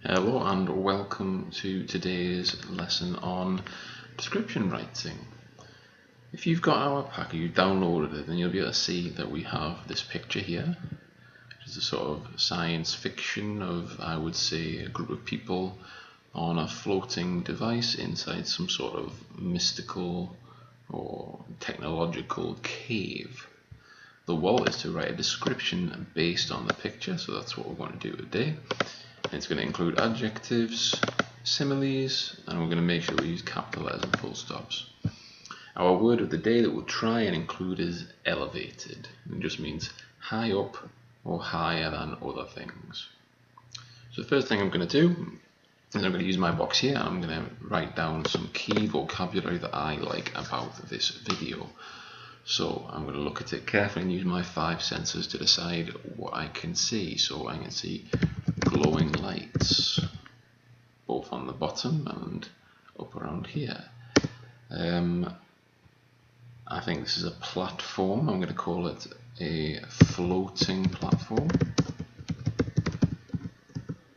Hello and welcome to today's lesson on description writing. If you've got our pack or you downloaded it, then you'll be able to see that we have this picture here, which is a sort of science fiction of, I would say, a group of people on a floating device inside some sort of mystical or technological cave. The goal is to write a description based on the picture, so that's what we're going to do today. It's going to include adjectives, similes, and we're going to make sure we use capital letters and full stops. Our word of the day that we'll try and include is elevated. It just means high up or higher than other things. So the first thing I'm going to do is I'm going to use my box here and I'm going to write down some key vocabulary that I like about this video. So I'm going to look at it carefully and use my 5 senses to decide what I can see. So I can see glowing lights, both on the bottom and up around here. I think this is a platform. I'm going to call it a floating platform.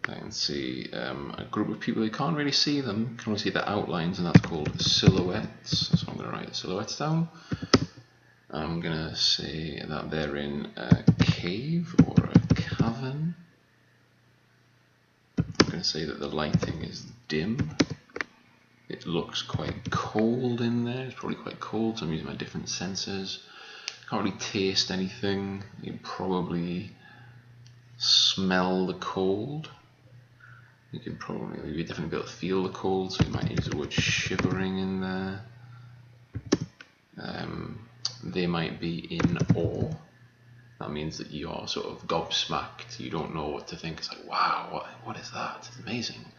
I can see a group of people. You can't really see them, you can only see the outlines, and that's called silhouettes. So I'm going to write the silhouettes down. I'm going to say that they're in a cave or a cavern. I'm going to say that the lighting is dim. It looks quite cold in there. It's probably quite cold, so I'm using my different senses. Can't really taste anything. You can probably smell the cold. You can probably definitely be able to feel the cold, so you might use the word shivering in there. They might be in awe. That means that you are sort of gobsmacked. You don't know what to think. It's like, wow, what is that? It's amazing.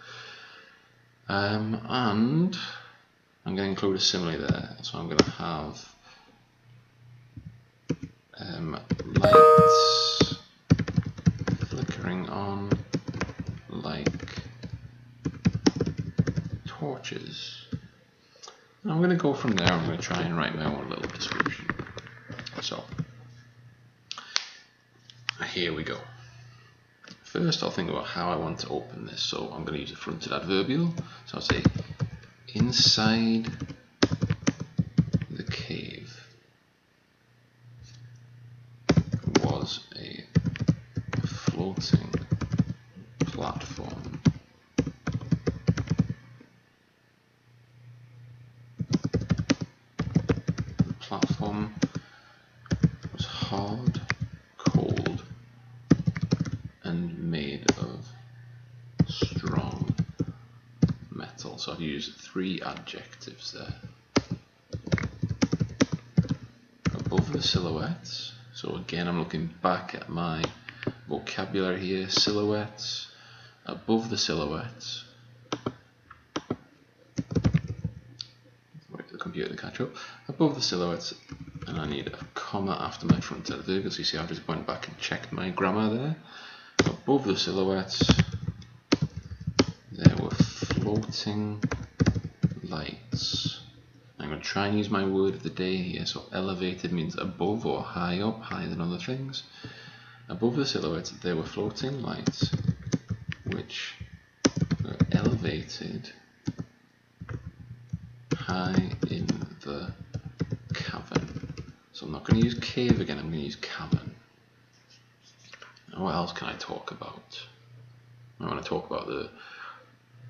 And I'm going to include a simile there. So I'm going to have lights flickering on like torches. And I'm going to go from there. I'm going to try and write my own little description. So here we go. First, I'll think about how I want to open this. So I'm going to use a fronted adverbial. So I'll say, inside the cave was a floating platform. The platform was hard, cold, and made of strong metal. So I've used 3 adjectives there. Above the silhouettes, so again I'm looking back at my vocabulary here. Silhouettes. Above the silhouettes. Wait for the computer to catch up. Above the silhouettes, and I need a comma after my fronted adverbial. So you see I've just went back and checked my grammar there. Above the silhouettes, there were floating lights. I'm going to try and use my word of the day here. So elevated means above or high up, higher than other things. Above the silhouettes, there were floating lights which were elevated high in the cavern. So I'm not going to use cave again, I'm going to use cavern. Now what else can I talk about? I want to talk about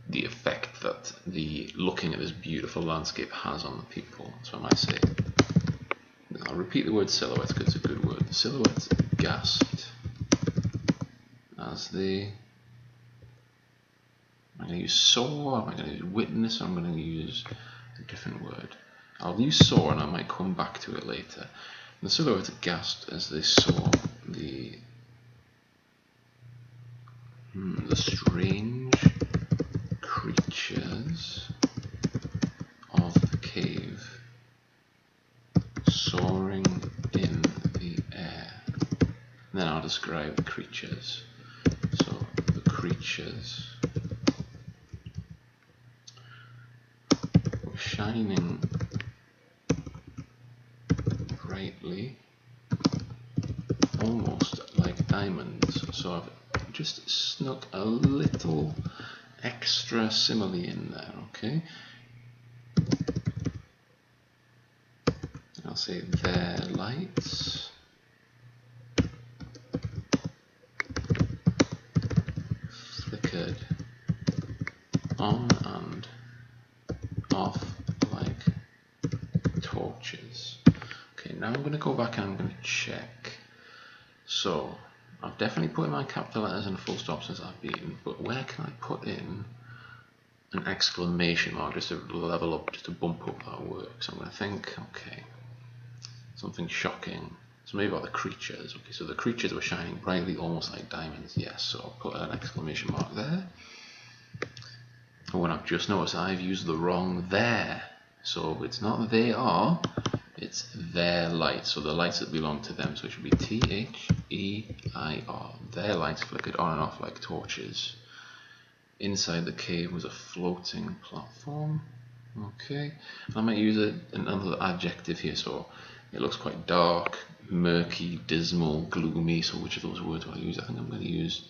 the effect that the looking at this beautiful landscape has on the people. So I might say, I'll repeat the word silhouette because it's a good word. The silhouettes gasped as they, I'm going to use saw, I'm going to use witness, I'm going to use a different word. I'll use saw and I might come back to it later. The silhouettes gasped as they saw the strange creatures of the cave soaring in the air. And then I'll describe the creatures. So the creatures were shining brightly, almost like diamonds. So I've just snuck a little extra simile in there, okay? And I'll say their lights flickered on and off like torches. Okay, now I'm going to go back and I'm going to check. So I've definitely put in my capital letters and full stop since I've been, but where can I put in an exclamation mark just to level up, just to bump up that work? So I'm going to think, okay, something shocking. So maybe about the creatures. Okay, so the creatures were shining brightly, almost like diamonds. Yes, so I'll put an exclamation mark there. And when I've just noticed I've used the wrong there. So it's not they are, it's their lights. So the lights that belong to them. So it should be T-H-E-I-R. Their lights flickered on and off like torches. Inside the cave was a floating platform. Okay, I might use another adjective here. So it looks quite dark, murky, dismal, gloomy. So which of those words will I use? I think I'm going to use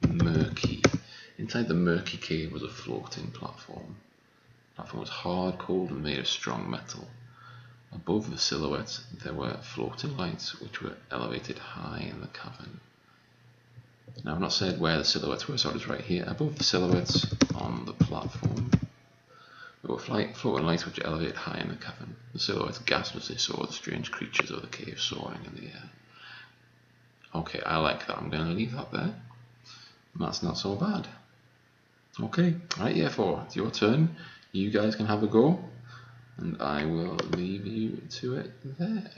murky. Inside the murky cave was a floating platform. The platform was hard, cold, and made of strong metal. Above the silhouettes there were floating lights which were elevated high in the cavern. Now I've not said where the silhouettes were, so I'll just write here. Above the silhouettes on the platform there were floating lights which were elevated high in the cavern. The silhouettes gasped as they saw the strange creatures of the cave soaring in the air. Okay, I like that. I'm going to leave that there. That's not so bad. Okay, right, year 4, it's your turn. You guys can have a go, and I will leave you to it there.